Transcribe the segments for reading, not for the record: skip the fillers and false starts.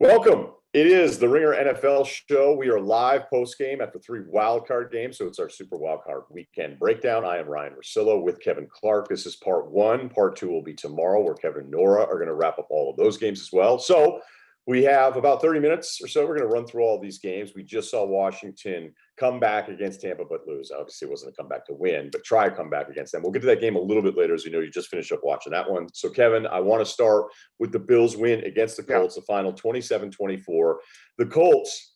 Welcome. It is the Ringer NFL show. We are live post-game after 3 wildcard games, so it's our Super Wildcard Weekend breakdown. I am Ryen Russillo with Kevin Clark. This is part 1. Part 2 will be tomorrow, where Kevin and Nora are going to wrap up all of those games as well. So we have about 30 minutes or so. We're going to run through all these games. We just saw Washington come back against Tampa, but lose. Obviously, it wasn't a comeback to win, but try a comeback against them. We'll get to that game a little bit later, as you know, you just finished up watching that one. So, Kevin, I want to start with the Bills win against the Colts, the final 27-24. The Colts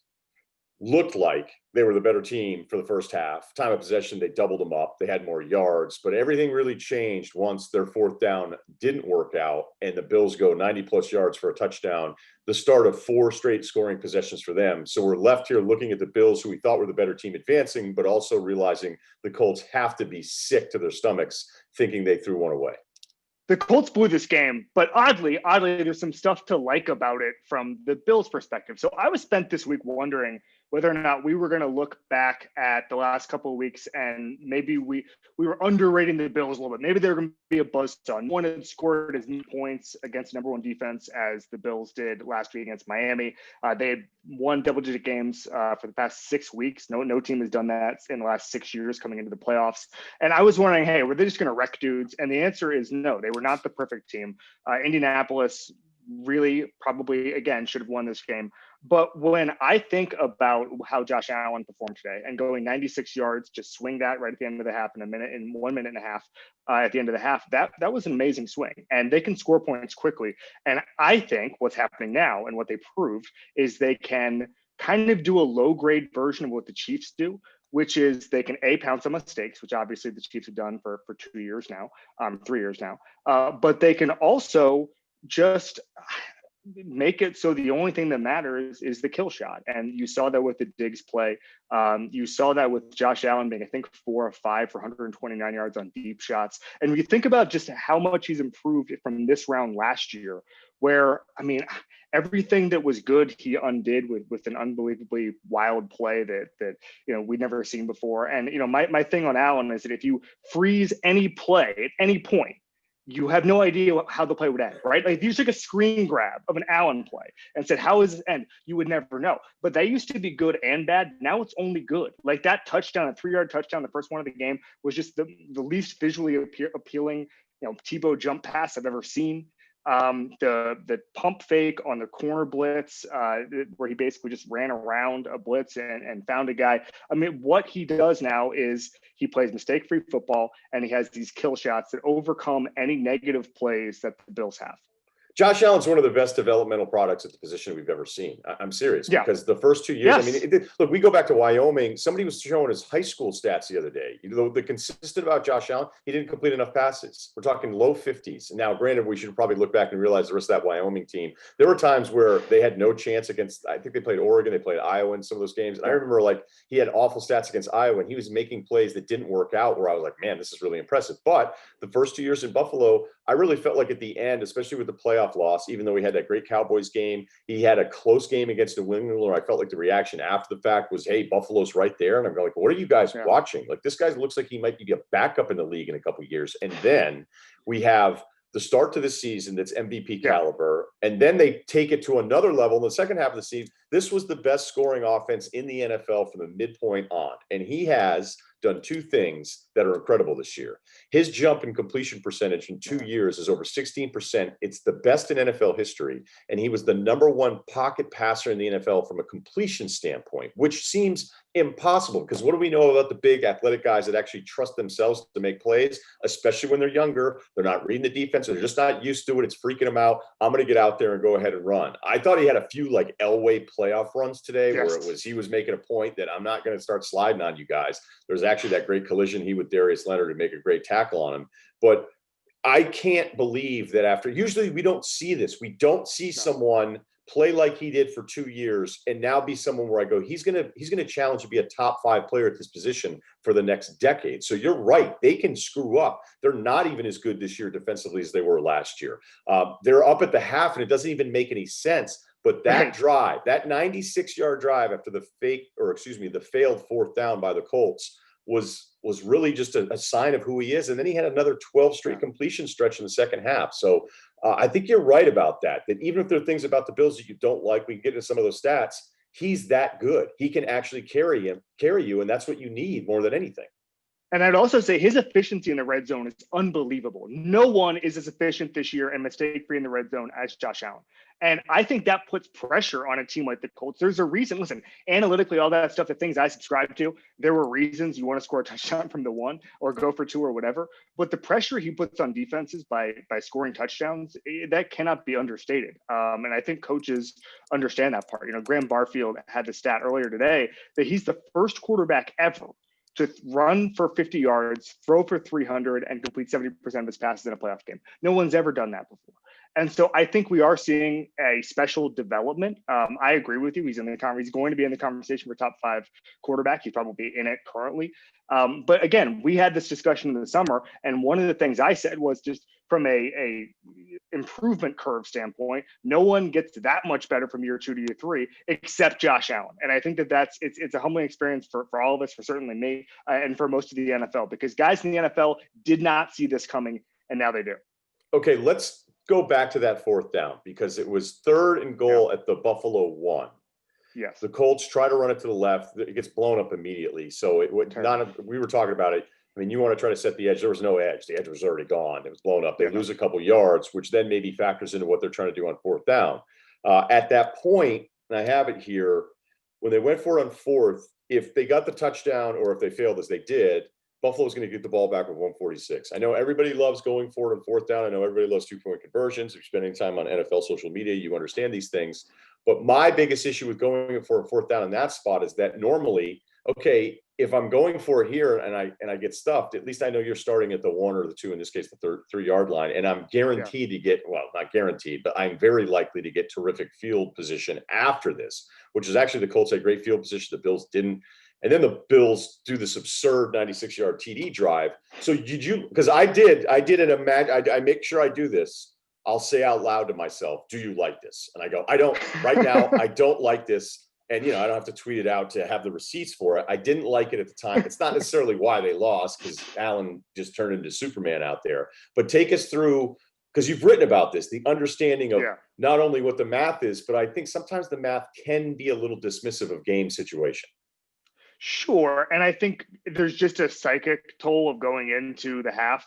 looked like they were the better team for the first half. Time of possession, they doubled them up. They had more yards, but everything really changed once their fourth down didn't work out and the Bills go 90-plus yards for a touchdown, the start of 4 straight scoring possessions for them. So we're left here looking at the Bills, who we thought were the better team, advancing, but also realizing the Colts have to be sick to their stomachs, thinking they threw one away. The Colts blew this game, but oddly, there's some stuff to like about it from the Bills' perspective. So I was spent this week wondering whether or not we were going to look back at the last couple of weeks and maybe we were underrating the Bills a little bit. Maybe they're going to be a buzzsaw. No one had scored as many points against number one defense as the Bills did last week against Miami. They had won double-digit games for the past 6 weeks. No team has done that in the last 6 years coming into the playoffs. And I was wondering, hey, were they just going to wreck dudes? And the answer is no. They were not the perfect team. Indianapolis really probably, again, should have won this game. But when I think about how Josh Allen performed today and going 96 yards, just swing that right at the end of the half in 1 minute and a half at the end of the half, that was an amazing swing. And they can score points quickly. And I think what's happening now and what they proved is they can kind of do a low-grade version of what the Chiefs do, which is they can pounce on mistakes, which obviously the Chiefs have done for 2 years now, 3 years now. But they can also just make it so the only thing that matters is the kill shot. And you saw that with the Diggs play. You saw that with Josh Allen being, I think, 4 of 5 for 129 yards on deep shots. And when you think about just how much he's improved from this round last year, where, I mean, everything that was good, he undid with an unbelievably wild play that we'd never seen before. And, my thing on Allen is that if you freeze any play at any point, you have no idea how the play would end, right? Like if you took a screen grab of an Allen play and said, how is this end? You would never know. But they used to be good and bad. Now it's only good. Like that touchdown, a 3-yard touchdown, the first one of the game was just the least visually appealing, Tebow jump pass I've ever seen. The pump fake on the corner blitz, where he basically just ran around a blitz and found a guy. I mean, what he does now is he plays mistake-free football, and he has these kill shots that overcome any negative plays that the Bills have. Josh Allen's one of the best developmental products at the position we've ever seen. I'm serious, because the first 2 years, Yes. I mean, look, we go back to Wyoming. Somebody was showing his high school stats the other day. The consistent about Josh Allen, he didn't complete enough passes. We're talking low 50s. Now, granted, we should probably look back and realize the rest of that Wyoming team, there were times where they had no chance against, I think they played Oregon, they played Iowa in some of those games. And I remember, he had awful stats against Iowa, and he was making plays that didn't work out, where I was like, man, this is really impressive. But the first 2 years in Buffalo, I really felt like at the end, especially with the playoff loss, even though he had that great Cowboys game, he had a close game against New England, where I felt like the reaction after the fact was, hey, Buffalo's right there. And I'm like, what are you guys watching? Like, this guy looks like he might be a backup in the league in a couple of years. And then we have the start to the season that's MVP caliber, and then they take it to another level in the second half of the season. This was the best scoring offense in the NFL from the midpoint on, and he has done 2 things that are incredible this year. His jump in completion percentage in 2 years is over 16%. It's the best in NFL history, and he was the number 1 pocket passer in the NFL from a completion standpoint, which seems impossible, because what do we know about the big athletic guys that actually trust themselves to make plays, especially when they're younger? They're not reading the defense. They're just not used to it. It's freaking them out. I'm going to get out there and go ahead and run. I thought he had a few Elway playoff runs today, where he was making a point that I'm not going to start sliding on you guys. There's actually that great collision he with Darius Leonard to make a great tackle on him. But I can't believe that after, usually we don't see this. We don't see someone play like he did for 2 years and now be someone where I go, he's going to challenge to be a top 5 player at this position for the next decade. So you're right. They can screw up. They're not even as good this year defensively as they were last year. They're up at the half, and it doesn't even make any sense. But that drive, that 96-yard drive after the failed fourth down by the Colts was really just a sign of who he is. And then he had another 12 straight completion stretch in the second half. So I think you're right about that. That even if there are things about the Bills that you don't like, we can get into some of those stats. He's that good. He can actually carry you, and that's what you need more than anything. And I'd also say his efficiency in the red zone is unbelievable. No one is as efficient this year and mistake-free in the red zone as Josh Allen. And I think that puts pressure on a team like the Colts. There's a reason. Listen, analytically, all that stuff, the things I subscribe to, there were reasons you want to score a touchdown from the one or go for two or whatever. But the pressure he puts on defenses by scoring touchdowns, that cannot be understated. And I think coaches understand that part. Graham Barfield had the stat earlier today that he's the first quarterback ever to run for 50 yards, throw for 300, and complete 70% of his passes in a playoff game. No one's ever done that before. And so I think we are seeing a special development. I agree with you. He's in the He's going to be in the conversation for top 5 quarterback. He's probably in it currently. But again, we had this discussion in the summer, and one of the things I said was just from a improvement curve standpoint, no one gets that much better from year 2 to year 3 except Josh Allen. And I think it's a humbling experience for all of us, for certainly me, and for most of the NFL, because guys in the NFL did not see this coming, and now they do. Okay, let's go back to that 4th down, because it was 3rd and goal at the Buffalo 1. Yes. The Colts try to run it to the left. It gets blown up immediately. So we were talking about it. I mean, you want to try to set the edge. There was no edge. The edge was already gone. It was blown up. They lose a couple yards, which then maybe factors into what they're trying to do on 4th down. At that point, and I have it here, when they went for it on 4th, if they got the touchdown or if they failed as they did, Buffalo's going to get the ball back with 146. I know everybody loves going for it on 4th down. I know everybody loves 2-point conversions. If you're spending time on NFL social media, you understand these things. But my biggest issue with going for a 4th down in that spot is that normally, okay, if I'm going for it here and I get stuffed, at least I know you're starting at the 1 or the 2, in this case, the 3-yard line. And I'm guaranteed to get, well, not guaranteed, but I'm very likely to get terrific field position after this, which is actually the Colts had great field position. The Bills didn't. And then the Bills do this absurd 96-yard TD drive. So because I make sure I do this. I'll say out loud to myself, do you like this? And I go, I don't right now. I don't like this. And, I don't have to tweet it out to have the receipts for it. I didn't like it at the time. It's not necessarily why they lost, because Allen just turned into Superman out there. But take us through, because you've written about this, the understanding of not only what the math is, but I think sometimes the math can be a little dismissive of game situation. Sure. And I think there's just a psychic toll of going into the half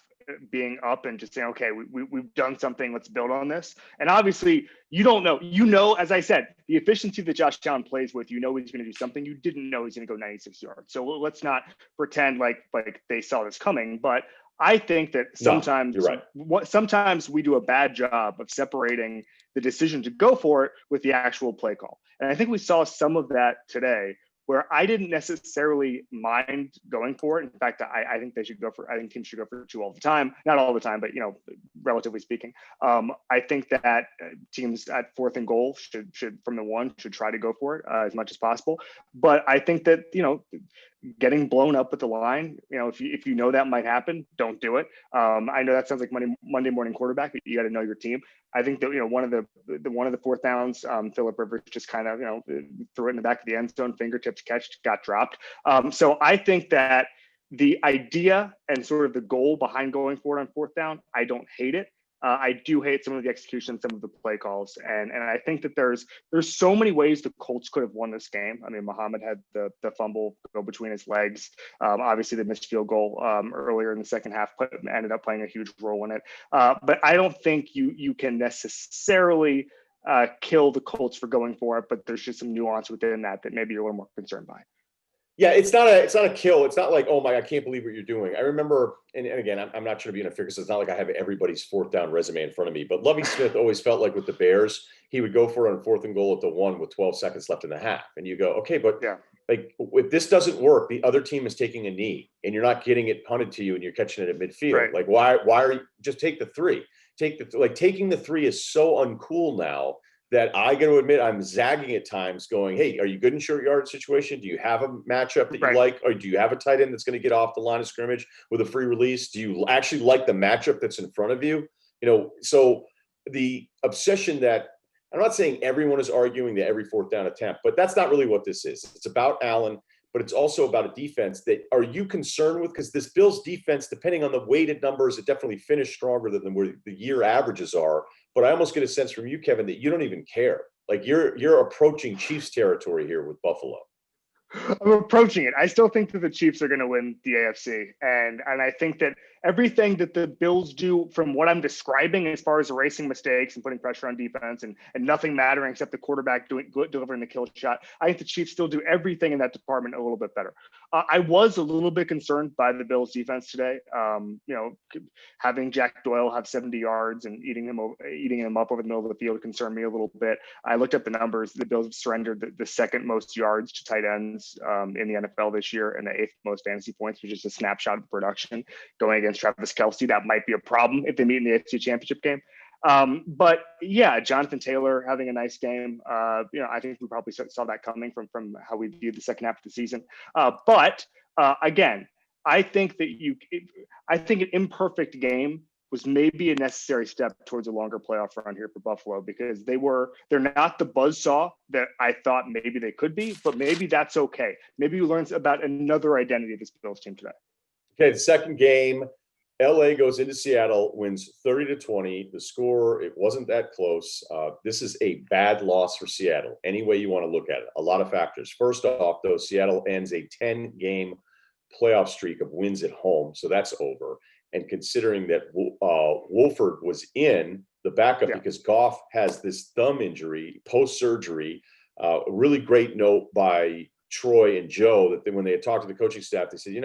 being up and just saying, okay, we've done something, let's build on this. And obviously you don't know, as I said, the efficiency that Josh Allen plays with, he's going to do something. You didn't know he's going to go 96 yards. So let's not pretend like they saw this coming. But I think that sometimes sometimes we do a bad job of separating the decision to go for it with the actual play call. And I think we saw some of that today, where I didn't necessarily mind going for it. In fact, I think teams should go for 2 all the time. Not all the time, but, relatively speaking. I think that teams at 4th and goal should from the 1 should try to go for it as much as possible. But I think that, getting blown up at the line, if you know that might happen, don't do it. I know that sounds like Monday morning quarterback, but you got to know your team. I think that one of the 4th downs, Phillip Rivers just kind of threw it in the back of the end zone, fingertips catch, got dropped. So I think that the idea and sort of the goal behind going for it on 4th down, I don't hate it. I do hate some of the execution, some of the play calls, and I think that there's so many ways the Colts could have won this game. I mean, Muhammad had the fumble go between his legs. Obviously, the missed field goal earlier in the second half ended up playing a huge role in it. But I don't think you can necessarily kill the Colts for going for it. But there's just some nuance within that maybe you're a little more concerned by. Yeah, it's not a kill. It's not like, oh my, I can't believe what you're doing. I remember, and again, I'm not trying to be unfair because it's not like I have everybody's 4th down resume in front of me, but Lovie Smith always felt like with the Bears, he would go for it on 4th and goal at the 1 with 12 seconds left in the half. And you go, okay, but like if this doesn't work, the other team is taking a knee and you're not getting it punted to you and you're catching it at midfield. Right. Like why are you just take the 3? Taking the 3 is so uncool now that I got to admit I'm zagging at times going, hey, are you good in short yard situation? Do you have a matchup that you like? Or do you have a tight end that's going to get off the line of scrimmage with a free release? Do you actually like the matchup that's in front of you? So the obsession that I'm not saying everyone is arguing that every 4th down attempt, but that's not really what this is. It's about Allen, but it's also about a defense that are you concerned with? Because this Bills defense, depending on the weighted numbers, it definitely finished stronger than where the year averages are. but I almost get a sense from you, Kevin, that you don't even care. Like you're approaching Chiefs territory here with Buffalo. I'm approaching it. I still think that the Chiefs are going to win the AFC, and I think that everything that the Bills do, from what I'm describing as far as erasing mistakes and putting pressure on defense and nothing mattering except the quarterback delivering the kill shot, I think the Chiefs still do everything in that department a little bit better. I was a little bit concerned by the Bills defense today. Having Jack Doyle have 70 yards and eating him up over the middle of the field concerned me a little bit. I looked up the numbers. The Bills have surrendered the second most yards to tight ends in the NFL this year, and the 8th most fantasy points, which is a snapshot of production going against Travis Kelce. That might be a problem if they meet in the AFC Championship game. But yeah, Jonathan Taylor having a nice game. I think we probably saw that coming from how we viewed the second half of the season. But again, I think an imperfect game was maybe a necessary step towards a longer playoff run here for Buffalo, because they're not the buzzsaw that I thought maybe they could be, but maybe that's okay. Maybe you learned about another identity of this Bills team today. Okay, the second game, LA goes into Seattle, wins 30-20. The score, it wasn't that close. This is a bad loss for Seattle, any way you want to look at it. A lot of factors. First off, though, Seattle ends a 10-game playoff streak of wins at home, so that's over. And considering that Wolford was in the backup because Goff has this thumb injury post-surgery, a really great note by Troy and Joe that when they had talked to the coaching staff, they said,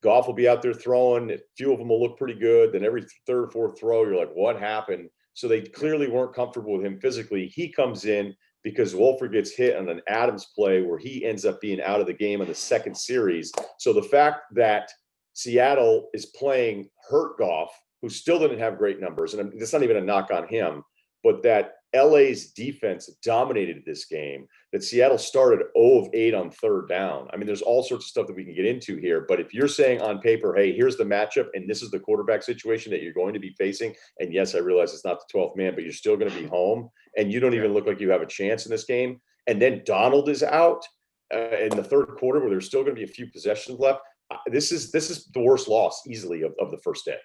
Goff will be out there throwing. A few of them will look pretty good. Then every third or fourth throw, you're like, what happened? So they clearly weren't comfortable with him physically. He comes in because Wolford gets hit on an Adams play where he ends up being out of the game on the second series. So the fact that Seattle is playing hurt Goff, who still didn't have great numbers, and it's not even a knock on him, but that LA's defense dominated this game, that Seattle started 0 of 8 on third down. I mean, there's all sorts of stuff that we can get into here, but if you're saying on paper, hey, here's the matchup and this is the quarterback situation that you're going to be facing, and yes, I realize it's not the 12th man, but you're still going to be home, and you don't even look like you have a chance in this game, and then Donald is out in the third quarter where there's still going to be a few possessions left. This is the worst loss easily of the first day.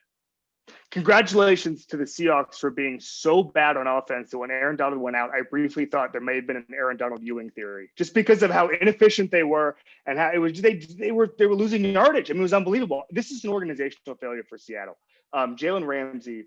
Congratulations to the Seahawks for being so bad on offense that when Aaron Donald went out, I briefly thought there may have been an Aaron Donald Ewing theory, just because of how inefficient they were and how it was they were losing yardage. I mean, it was unbelievable. This is an organizational failure for Seattle. Jalen Ramsey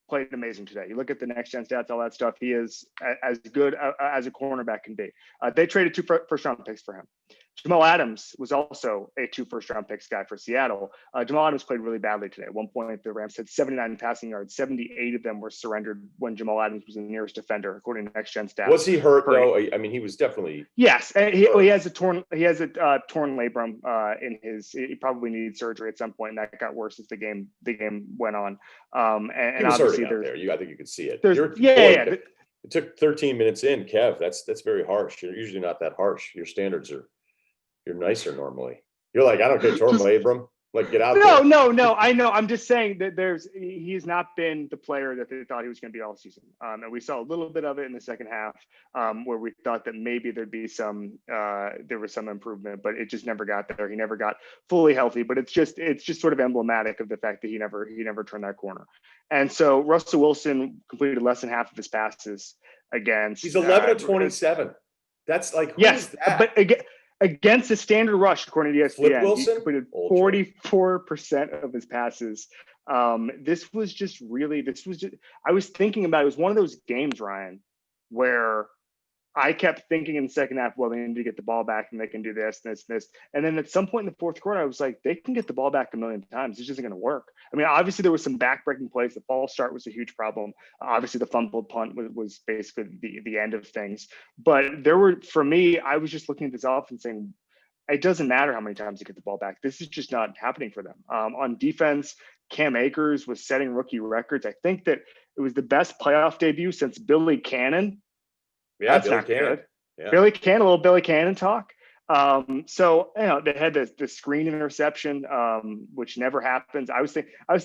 played amazing today. You look at the next gen stats, all that stuff. He is as good as a cornerback can be. They traded 2 first-round picks for him. Jamal Adams was also a 2 first-round picks guy for Seattle. Jamal Adams played really badly today. At one point, the Rams had 79 passing yards. 78 of them were surrendered when Jamal Adams was the nearest defender, according to Next Gen Stats. Was he hurt though? I mean, he was definitely. Yes, he has a torn labrum in his. He probably needed surgery at some point, and that got worse as the game went on. And he was obviously hurting out there. I think you could see it. It took 13 minutes in, Kev. That's very harsh. You're usually not that harsh. Your standards are. You're nicer normally. You're like, I don't care, torn labrum. Like, get out there. No. I know. I'm just saying that he's not been the player that they thought he was going to be all season. And we saw a little bit of it in the second half, where we thought that maybe there was some improvement, but it just never got there. He never got fully healthy. But it's just sort of emblematic of the fact that he never turned that corner. And so Russell Wilson completed less than half of his passes against. He's 11 of 27. That's like, yes, that? But against the standard rush, according to ESPN, he completed 44% of his passes. This was just. I was thinking about it. It was one of those games, Ryan, where I kept thinking in the second half, well, they need to get the ball back and they can do this. And then at some point in the fourth quarter, I was like, they can get the ball back a million times. This isn't going to work. I mean, obviously there was some backbreaking plays. The false start was a huge problem. Obviously the fumbled punt was basically the end of things. But for me, I was just looking at this offense saying, it doesn't matter how many times you get the ball back. This is just not happening for them. On defense, Cam Akers was setting rookie records. I think that it was the best playoff debut since Billy Cannon. Yeah, that's not good. Yeah. Billy Cannon, a little Billy Cannon talk. So they had the screen interception, which never happens. I was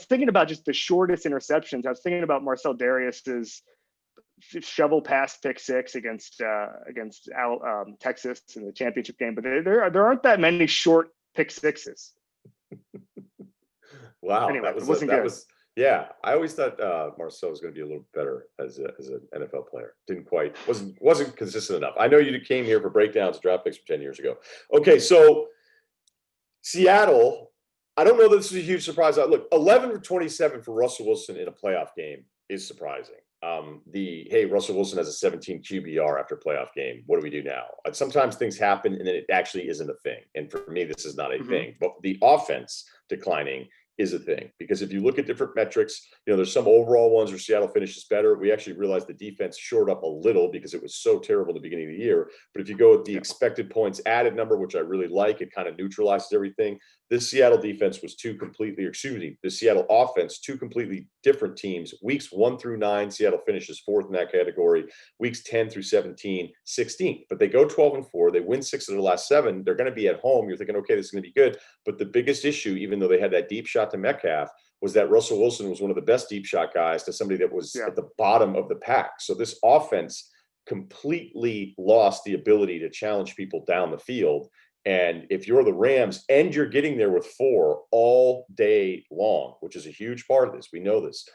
thinking about just the shortest interceptions. I was thinking about Marcel Darius's shovel pass pick 6 against Texas in the championship game, but there aren't that many short pick 6s. Wow, anyway, that was Yeah, I always thought Marcel was going to be a little better as an NFL player. Didn't quite wasn't consistent enough. I know you came here for breakdowns of draft picks from 10 years ago. Okay, so Seattle. I don't know that this is a huge surprise. Look, 11 for 27 for Russell Wilson in a playoff game is surprising. Hey, Russell Wilson has a 17 QBR after a playoff game. What do we do now? Sometimes things happen and then it actually isn't a thing. And for me, this is not a thing. But the offense declining is a thing, because if you look at different metrics, there's some overall ones where Seattle finishes better. We actually realized the defense shored up a little because it was so terrible in the beginning of the year. But if you go with the expected points added number, which I really like, it kind of neutralizes everything. This Seattle defense was the Seattle offense, two completely different teams. Weeks 1 through 9, Seattle finishes 4th in that category. Weeks 10 through 17, 16th. But they go 12-4. They win 6 of their last 7. They're going to be at home. You're thinking, okay, this is going to be good. But the biggest issue, even though they had that deep shot to Metcalf, was that Russell Wilson was one of the best deep shot guys to somebody that was at the bottom of the pack. So this offense completely lost the ability to challenge people down the field. And if you're the Rams and you're getting there with 4 all day long, which is a huge part of this, we know this.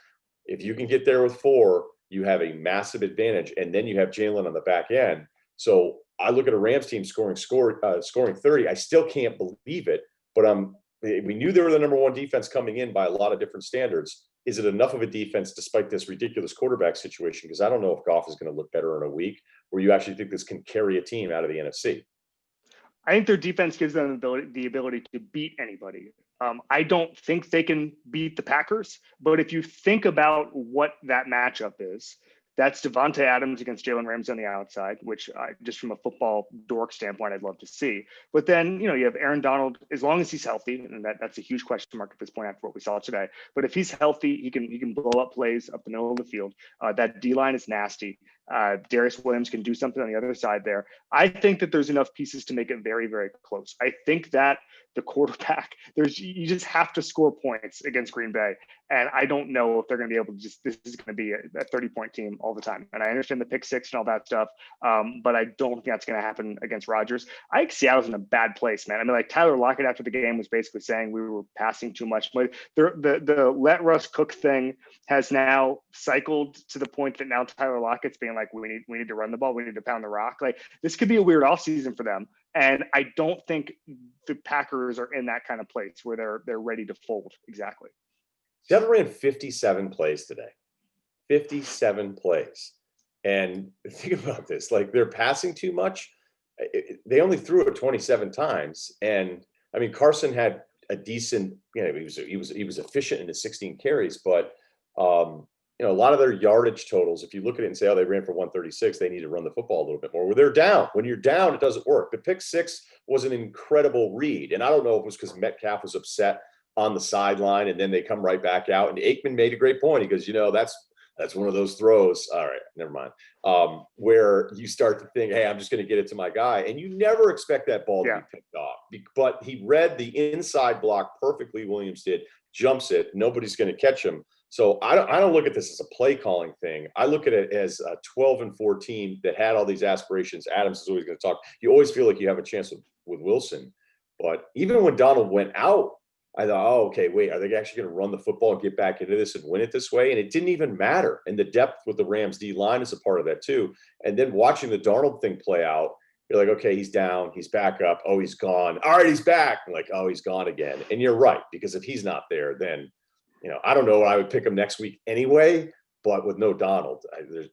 If you can get there with 4, you have a massive advantage. And then you have Jalen on the back end. So I look at a Rams team scoring 30. I still can't believe it, but we knew they were the number 1 defense coming in by a lot of different standards. Is it enough of a defense despite this ridiculous quarterback situation? Because I don't know if Goff is going to look better in a week, or you actually think this can carry a team out of the NFC. I think their defense gives them the ability to beat anybody. I don't think they can beat the Packers, but if you think about what that matchup is, that's Devontae Adams against Jalen Ramsey on the outside, which just from a football dork standpoint, I'd love to see. But then, you have Aaron Donald, as long as he's healthy, and that's a huge question mark at this point after what we saw today. But if he's healthy, he can blow up plays up the middle of the field. That D-line is nasty. Darius Williams can do something on the other side there. I think that there's enough pieces to make it very, very close. I think that the quarterback, you just have to score points against Green Bay. And I don't know if they're going to be able to this is going to be a 30-point team all the time. And I understand the pick 6 and all that stuff. But I don't think that's going to happen against Rodgers. I think Seattle's in a bad place, man. I mean, like Tyler Lockett after the game was basically saying we were passing too much. But the let Russ cook thing has now cycled to the point that now Tyler Lockett's being like, we need to run the ball. We need to pound the rock. Like, this could be a weird offseason for them. And I don't think the Packers are in that kind of place where they're ready to fold. Exactly. Seattle ran 57 plays today. 57 plays. And think about this, like, they're passing too much. They only threw it 27 times. And I mean, Carson had a decent, he was efficient in his 16 carries, but a lot of their yardage totals, if you look at it and say, oh, they ran for 136, they need to run the football a little bit more. Well, they're down. When you're down, it doesn't work. The pick 6 was an incredible read. And I don't know if it was because Metcalf was upset on the sideline and then they come right back out. And Aikman made a great point. He goes, that's one of those throws. All right, never mind. Where you start to think, hey, I'm just going to get it to my guy. And you never expect that ball to be picked off. But he read the inside block perfectly, Williams did, jumps it. Nobody's going to catch him. So I don't look at this as a play calling thing. I look at it as a 12-4 team that had all these aspirations. Adams is always going to talk. You always feel like you have a chance with Wilson. But even when Donald went out, I thought, oh, okay, wait, are they actually going to run the football and get back into this and win it this way? And it didn't even matter. And the depth with the Rams D line is a part of that too. And then watching the Darnold thing play out, you're like, okay, he's down, he's back up. Oh, he's gone. All right, he's back. I'm like, oh, he's gone again. And you're right, because if he's not there, then I don't know. I would pick him next week anyway, but with no Donald,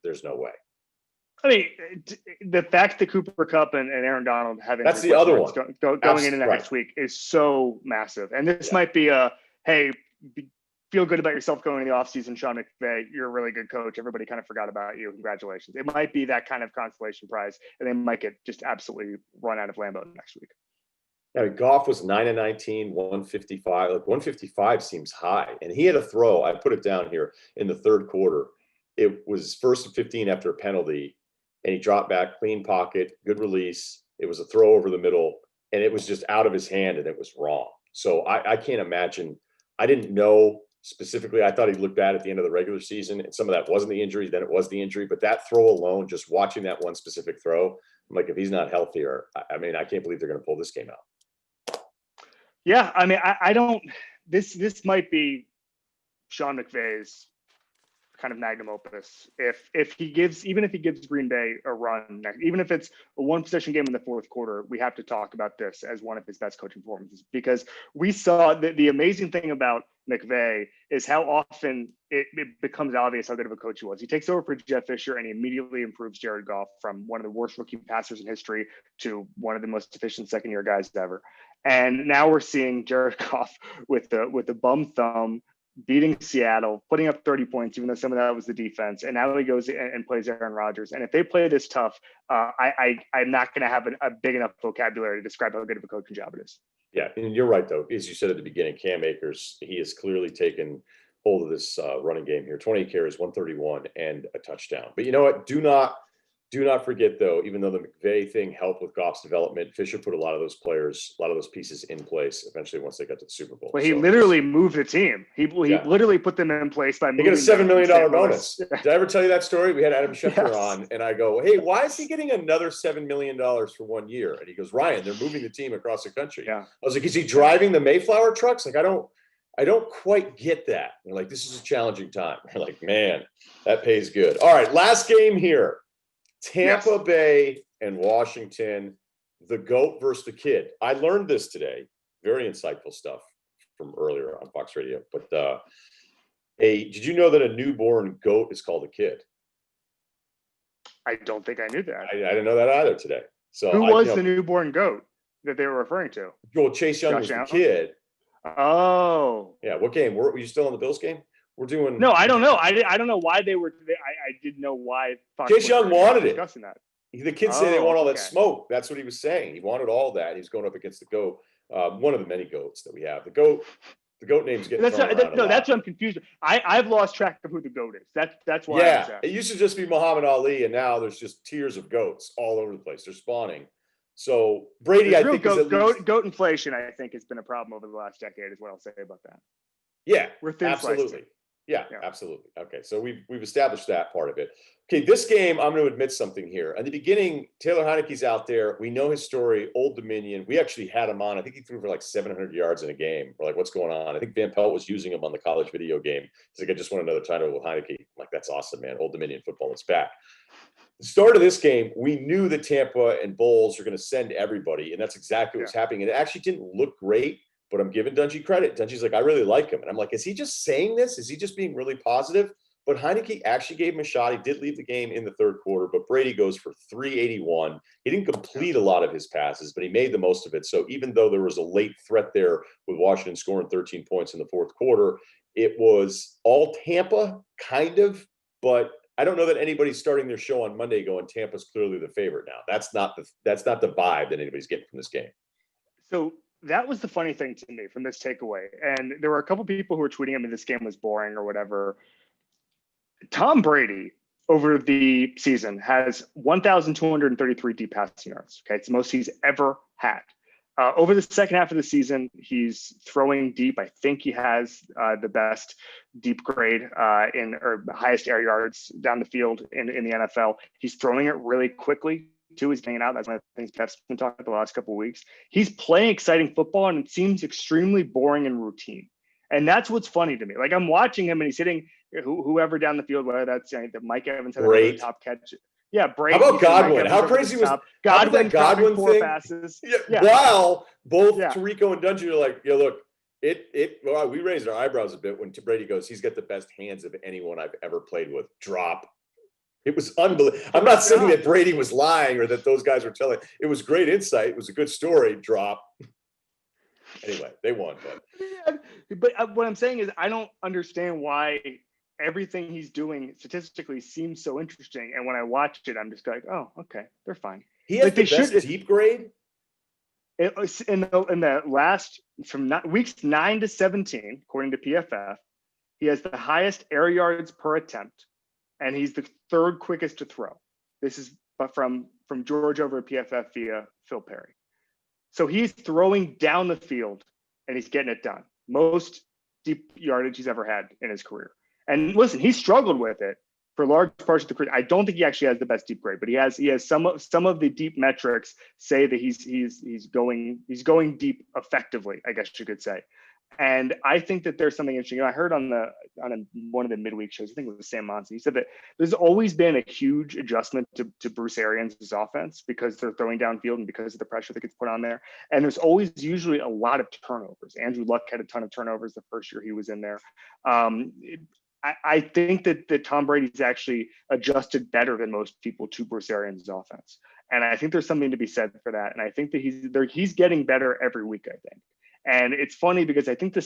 there's no way. I mean, the fact that Cooper Kupp and Aaron Donald having that's the other one going into next week is so massive. And this might be hey, feel good about yourself going into the offseason, Sean McVay. You're a really good coach. Everybody kind of forgot about you. Congratulations. It might be that kind of consolation prize, and they might get just absolutely run out of Lambeau next week. Yeah, Goff was 9-19, 155. Like 155 seems high. And he had a throw. I put it down here in the third quarter. It was 1st and 15 after a penalty. And he dropped back, clean pocket, good release. It was a throw over the middle. And it was just out of his hand and it was wrong. So I can't imagine. I didn't know specifically. I thought he looked bad at the end of the regular season. And some of that wasn't the injury. Then it was the injury. But that throw alone, just watching that one specific throw, I'm like, if he's not healthier, I mean, I can't believe they're going to pull this game out. Yeah, I mean, I don't. This might be Sean McVay's kind of magnum opus. If he gives Green Bay a run, even if it's a one possession game in the fourth quarter, we have to talk about this as one of his best coaching performances, because we saw that the amazing thing about McVay is how often it becomes obvious how good of a coach he was. He takes over for Jeff Fisher and he immediately improves Jared Goff from one of the worst rookie passers in history to one of the most efficient second-year guys ever. And now we're seeing Jared Goff with the bum thumb, beating Seattle, putting up 30 points, even though some of that was the defense. And now he goes and plays Aaron Rodgers. And if they play this tough, I'm not going to have a big enough vocabulary to describe how good of a coaching job it is. Yeah, and you're right, though. As you said at the beginning, Cam Akers, he has clearly taken hold of this running game here. 28 carries, 131, and a touchdown. But you know what? Do not forget, though, even though the McVay thing helped with Goff's development, Fisher put a lot of those pieces in place eventually once they got to the Super Bowl. Well, he literally moved the team. He literally put them in place by moving. He got a $7 million bonus. Did I ever tell you that story? We had Adam Schefter on, and I go, hey, why is he getting another $7 million for 1 year? And he goes, Ryan, they're moving the team across the country. Yeah. I was like, is he driving the Mayflower trucks? Like, I don't quite get that. They're like, this is a challenging time. They're like, man, that pays good. All right, last game here. Tampa Bay and Washington, the GOAT versus the kid. I learned this today. Very insightful stuff from earlier on Fox Radio. But did you know that a newborn GOAT is called a kid? I don't think I knew that. I didn't know that either today. So who was the newborn GOAT that they were referring to? Well, Chase Young was the kid. Oh. Yeah. What game? Were you still in the Bills game? We're doing. No, I don't know. I don't know why they were. I didn't know why. Chase Young wanted it. That. The kids say they want all that smoke. That's what he was saying. He wanted all that. He was going up against the GOAT, one of the many GOATs that we have. The GOAT name's getting thrown around a lot. That's what I'm confused. I've lost track of who the GOAT is. That's why. Yeah, it used to just be Muhammad Ali, and now there's just tiers of GOATs all over the place. They're spawning. So Brady, I think, GOAT inflation. I think has been a problem over the last decade. Is what I'll say about that. Yeah, we're thin absolutely. Yeah, absolutely. Okay, so we've established that part of it. Okay, this game, I'm going to admit something here. At the beginning, Taylor Heineke's out there. We know his story, Old Dominion. We actually had him on. I think he threw for like 700 yards in a game. We're like, what's going on? I think Van Pelt was using him on the college video game. He's like, I just want another title with Heineke. I'm like, that's awesome, man. Old Dominion football, it's back. The start of this game, we knew that Tampa and Bowles are going to send everybody, and that's exactly what's happening. And it actually didn't look great. But I'm giving Dungy credit. Dungy's like, I really like him. And I'm like, is he just saying this? Is he just being really positive? But Heineke actually gave him a shot. He did leave the game in the third quarter, but Brady goes for 381. He didn't complete a lot of his passes, but he made the most of it. So even though there was a late threat there with Washington scoring 13 points in the fourth quarter, it was all Tampa, kind of. But I don't know that anybody's starting their show on Monday going, Tampa's clearly the favorite now. That's not the vibe that anybody's getting from this game. So that was the funny thing to me from this takeaway. And there were a couple people who were tweeting at me this game was boring or whatever. Tom Brady over the season has 1,233 deep passing yards. Okay, it's the most he's ever had. Over the second half of the season, he's throwing deep. I think he has the best deep grade or highest air yards down the field in the NFL. He's throwing it really quickly. Too, he's hanging out. That's one of the things Pep's been talking about the last couple of weeks. He's playing exciting football, and it seems extremely boring and routine. And that's what's funny to me. Like, I'm watching him, and he's hitting whoever down the field, whether that's Mike Evans had a top catch. Yeah, Brady. How about Godwin? How crazy was Godwin? Godwin thing? Passes. Yeah. Wow. Both Tirico and Dungy are like, yeah, look, well, we raised our eyebrows a bit when Brady goes, he's got the best hands of anyone I've ever played with. Drop. It was unbelievable. I'm not saying that Brady was lying or that those guys were telling. It was great insight. It was a good story. Drop. Anyway, they won. But what I'm saying is I don't understand why everything he's doing statistically seems so interesting. And when I watch it, I'm just like, oh, okay, they're fine. He has the best deep grade? In the last, from weeks 9 to 17, according to PFF, he has the highest air yards per attempt. And he's the third quickest to throw. This is from George over at PFF via Phil Perry. So he's throwing down the field and he's getting it done. Most deep yardage he's ever had in his career. And listen, he struggled with it for large parts of the career. I don't think he actually has the best deep grade, but he has some of the deep metrics say that he's going deep effectively, I guess you could say. And I think that there's something interesting. I heard on one of the midweek shows, I think it was Sam Monson, he said that there's always been a huge adjustment to Bruce Arians' offense because they're throwing downfield and because of the pressure that gets put on there. And there's always usually a lot of turnovers. Andrew Luck had a ton of turnovers the first year he was in there. I think that Tom Brady's actually adjusted better than most people to Bruce Arians' offense. And I think there's something to be said for that. And I think that he's getting better every week, I think. And it's funny because I think the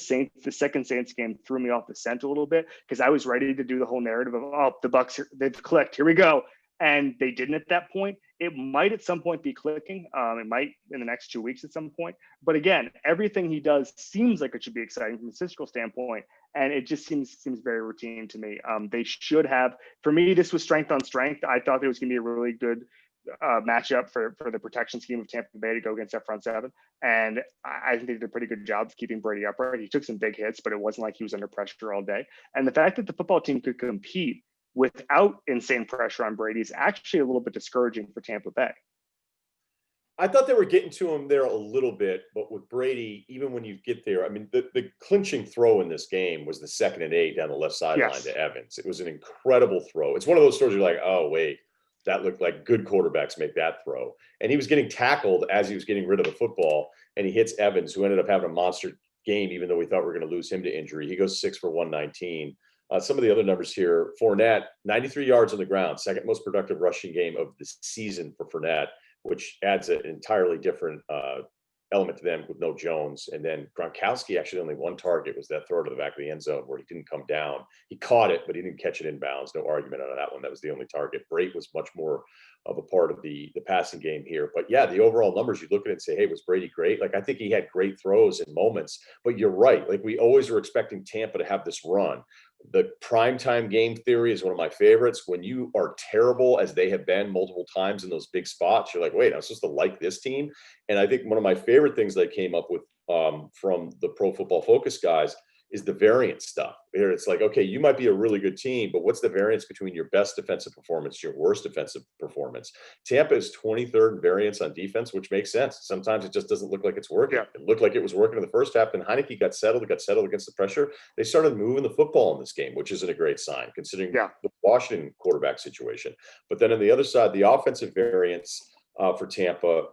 second Saints game threw me off the scent a little bit because I was ready to do the whole narrative of, oh, the Bucs, they've clicked, here we go. And they didn't at that point. It might at some point be clicking. It might in the next 2 weeks at some point. But again, everything he does seems like it should be exciting from a statistical standpoint. And it just seems very routine to me. They should have, for me, this was strength on strength. I thought it was going to be a really good matchup for the protection scheme of Tampa Bay to go against that front seven. And I think they did a pretty good job of keeping Brady upright. He took some big hits, but it wasn't like he was under pressure all day. And the fact that the football team could compete without insane pressure on Brady is actually a little bit discouraging for Tampa Bay. I thought they were getting to him there a little bit, but with Brady, even when you get there, I mean, the clinching throw in this game was the 2nd and 8 down the left sideline to Evans. It was an incredible throw. It's one of those throws you're like, oh, wait, that looked like good quarterbacks make that throw. And he was getting tackled as he was getting rid of the football, and he hits Evans, who ended up having a monster game, even though we thought we were going to lose him to injury. He goes 6 for 119. Some of the other numbers here, Fournette, 93 yards on the ground, second most productive rushing game of the season for Fournette, which adds an entirely different element to them with no Jones. And then Gronkowski actually only one target, was that throw to the back of the end zone where he didn't come down. He caught it, but he didn't catch it in bounds. No argument on that one. That was the only target. Brate was much more of a part of the passing game here. But yeah, the overall numbers, you look at it and say, hey, was Brady great? Like, I think he had great throws in moments, but you're right. Like, we always were expecting Tampa to have this run. The primetime game theory is one of my favorites. When you are terrible, as they have been multiple times in those big spots, you're like, wait, I'm supposed to like this team? And I think one of my favorite things that came up with from the Pro Football Focus guys is the variance stuff. Here, it's like, okay, you might be a really good team, but what's the variance between your best defensive performance, your worst defensive performance? Tampa is 23rd in variance on defense, which makes sense. Sometimes it just doesn't look like it's working. Yeah. It looked like it was working in the first half, and Heineke got settled against the pressure. They started moving the football in this game, which isn't a great sign considering the Washington quarterback situation. But then on the other side, the offensive variance for Tampa,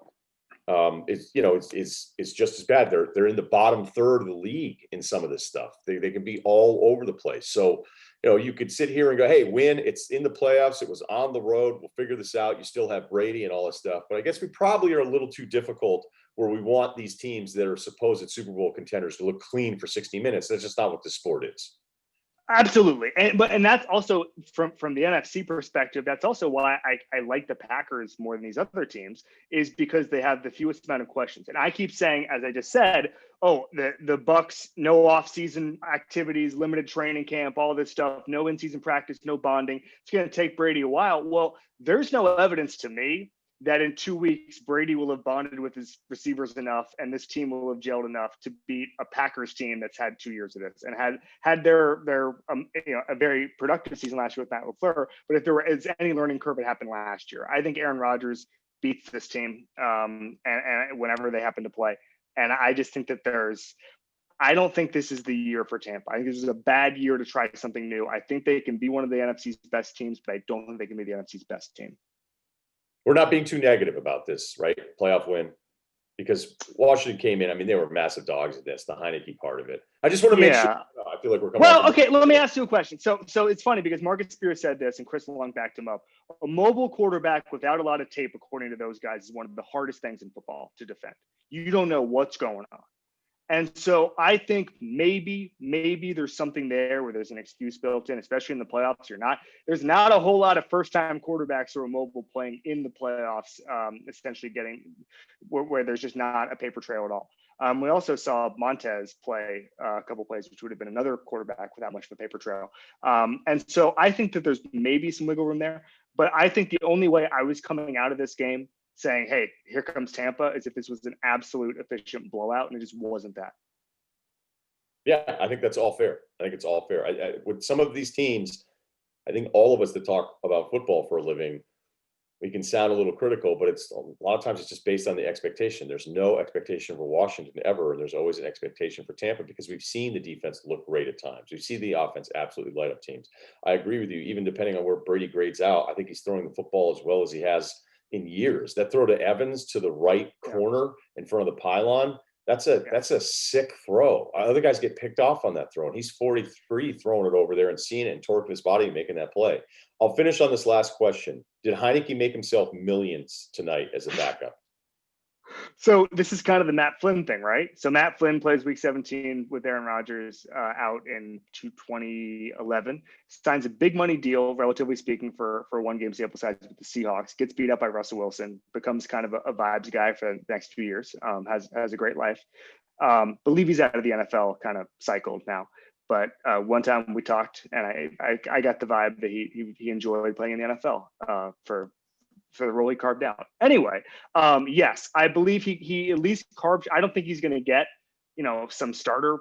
it's just as bad. They're in the bottom third of the league in some of this stuff. They can be all over the place. So, you could sit here and go, hey, win. It's in the playoffs. It was on the road. We'll figure this out. You still have Brady and all this stuff. But I guess we probably are a little too difficult where we want these teams that are supposed Super Bowl contenders to look clean for 60 minutes. That's just not what the sport is. Absolutely. And that's also from the NFC perspective, that's also why I like the Packers more than these other teams, is because they have the fewest amount of questions. And I keep saying, as I just said, oh, the Bucs, no off-season activities, limited training camp, all this stuff, no in-season practice, no bonding. It's going to take Brady a while. Well, there's no evidence to me that in 2 weeks, Brady will have bonded with his receivers enough and this team will have gelled enough to beat a Packers team that's had 2 years of this and had their a very productive season last year with Matt LaFleur. But if there is any learning curve, it happened last year. I think Aaron Rodgers beats this team and whenever they happen to play. And I just think that I don't think this is the year for Tampa. I think this is a bad year to try something new. I think they can be one of the NFC's best teams, but I don't think they can be the NFC's best team. We're not being too negative about this, right? Playoff win, because Washington came in. I mean, they were massive dogs in this, the Heineke part of it. I just want to make sure. I feel like we're coming. Well, okay, let me ask you a question. So it's funny because Marcus Spears said this and Chris Long backed him up. A mobile quarterback without a lot of tape, according to those guys, is one of the hardest things in football to defend. You don't know what's going on. And so I think maybe there's something there where there's an excuse built in, especially in the playoffs. There's not a whole lot of first-time quarterbacks who are mobile playing in the playoffs, essentially getting where there's just not a paper trail at all. We also saw Montez play a couple plays, which would have been another quarterback without much of a paper trail. And so I think that there's maybe some wiggle room there. But I think the only way I was coming out of this game saying, hey, here comes Tampa, as if this was an absolute efficient blowout, and it just wasn't that. Yeah, I think that's all fair. I think it's all fair. With some of these teams, I think all of us that talk about football for a living, we can sound a little critical, but it's a lot of times it's just based on the expectation. There's no expectation for Washington ever, and there's always an expectation for Tampa because we've seen the defense look great at times. We've seen the offense absolutely light up teams. I agree with you. Even depending on where Brady grades out, I think he's throwing the football as well as he has in years. That throw to Evans to the right corner in front of the pylon, that's a sick throw. Other guys get picked off on that throw, and he's 43 throwing it over there and seeing it and torquing his body and making that play. I'll finish on this last question. Did Heineke make himself millions tonight as a backup? So this is kind of the Matt Flynn thing, right? So Matt Flynn plays week 17 with Aaron Rodgers out in 2011, signs a big money deal, relatively speaking, for one game sample size with the Seahawks, gets beat up by Russell Wilson, becomes kind of a vibes guy for the next few years, has a great life. Believe he's out of the NFL kind of cycled now. But one time we talked, and I got the vibe that he enjoyed playing in the NFL for the role he carved out. Anyway, yes, I believe he at least carved. I don't think he's going to get, some starter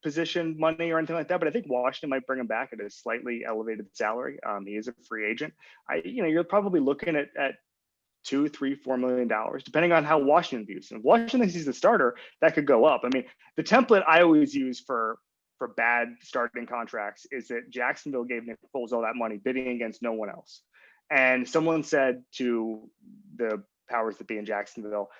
position money or anything like that, but I think Washington might bring him back at a slightly elevated salary. He is a free agent. You're probably looking at $2, $3, $4 million, depending on how Washington views him. If Washington thinks he's the starter, that could go up. I mean, the template I always use for bad starting contracts is that Jacksonville gave Nick Foles all that money bidding against no one else. And someone said to the powers that be in Jacksonville,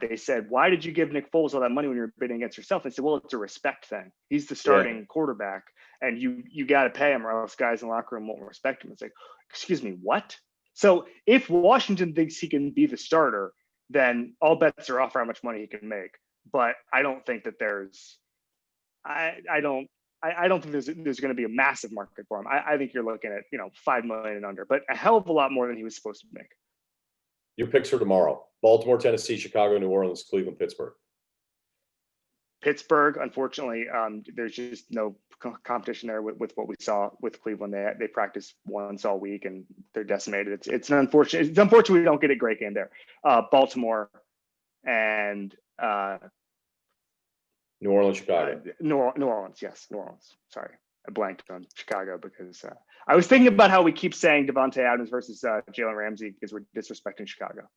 they said, why did you give Nick Foles all that money when you're bidding against yourself? They said, well, it's a respect thing. He's the starting quarterback, and you got to pay him or else guys in the locker room won't respect him. It's like, excuse me, what? So if Washington thinks he can be the starter, then all bets are off for how much money he can make. But I don't think that there's – I don't think there's going to be a massive market for him. I think you're looking at, $5 million and under, but a hell of a lot more than he was supposed to make. Your picks for tomorrow: Baltimore, Tennessee, Chicago, New Orleans, Cleveland, Pittsburgh. Pittsburgh, unfortunately, there's just no competition there with what we saw with Cleveland. They practice once all week and they're decimated. It's unfortunate. It's unfortunate we don't get a great game there. Baltimore and New Orleans, Chicago. New Orleans, yes, New Orleans. Sorry, I blanked on Chicago because I was thinking about how we keep saying Devontae Adams versus Jalen Ramsey because we're disrespecting Chicago.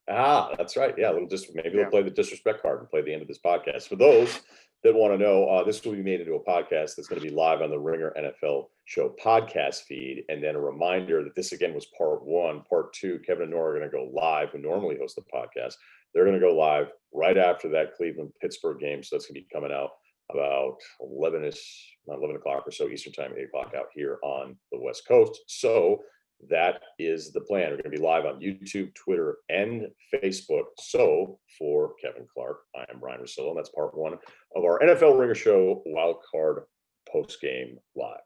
That's right. Yeah, maybe we'll play the disrespect card and play the end of this podcast. For those that want to know, this will be made into a podcast that's going to be live on the Ringer NFL Show podcast feed. And then a reminder that this, again, was part one. Part two, Kevin and Nora are going to go live, who normally host the podcast. They're going to go live right after that Cleveland-Pittsburgh game. So that's going to be coming out about 11-ish, not 11 o'clock or so Eastern time, 8 o'clock out here on the West Coast. So that is the plan. We're going to be live on YouTube, Twitter, and Facebook. So for Kevin Clark, I am Ryen Russillo, and that's part one of our NFL Ringer Show Wild Card Post Game Live.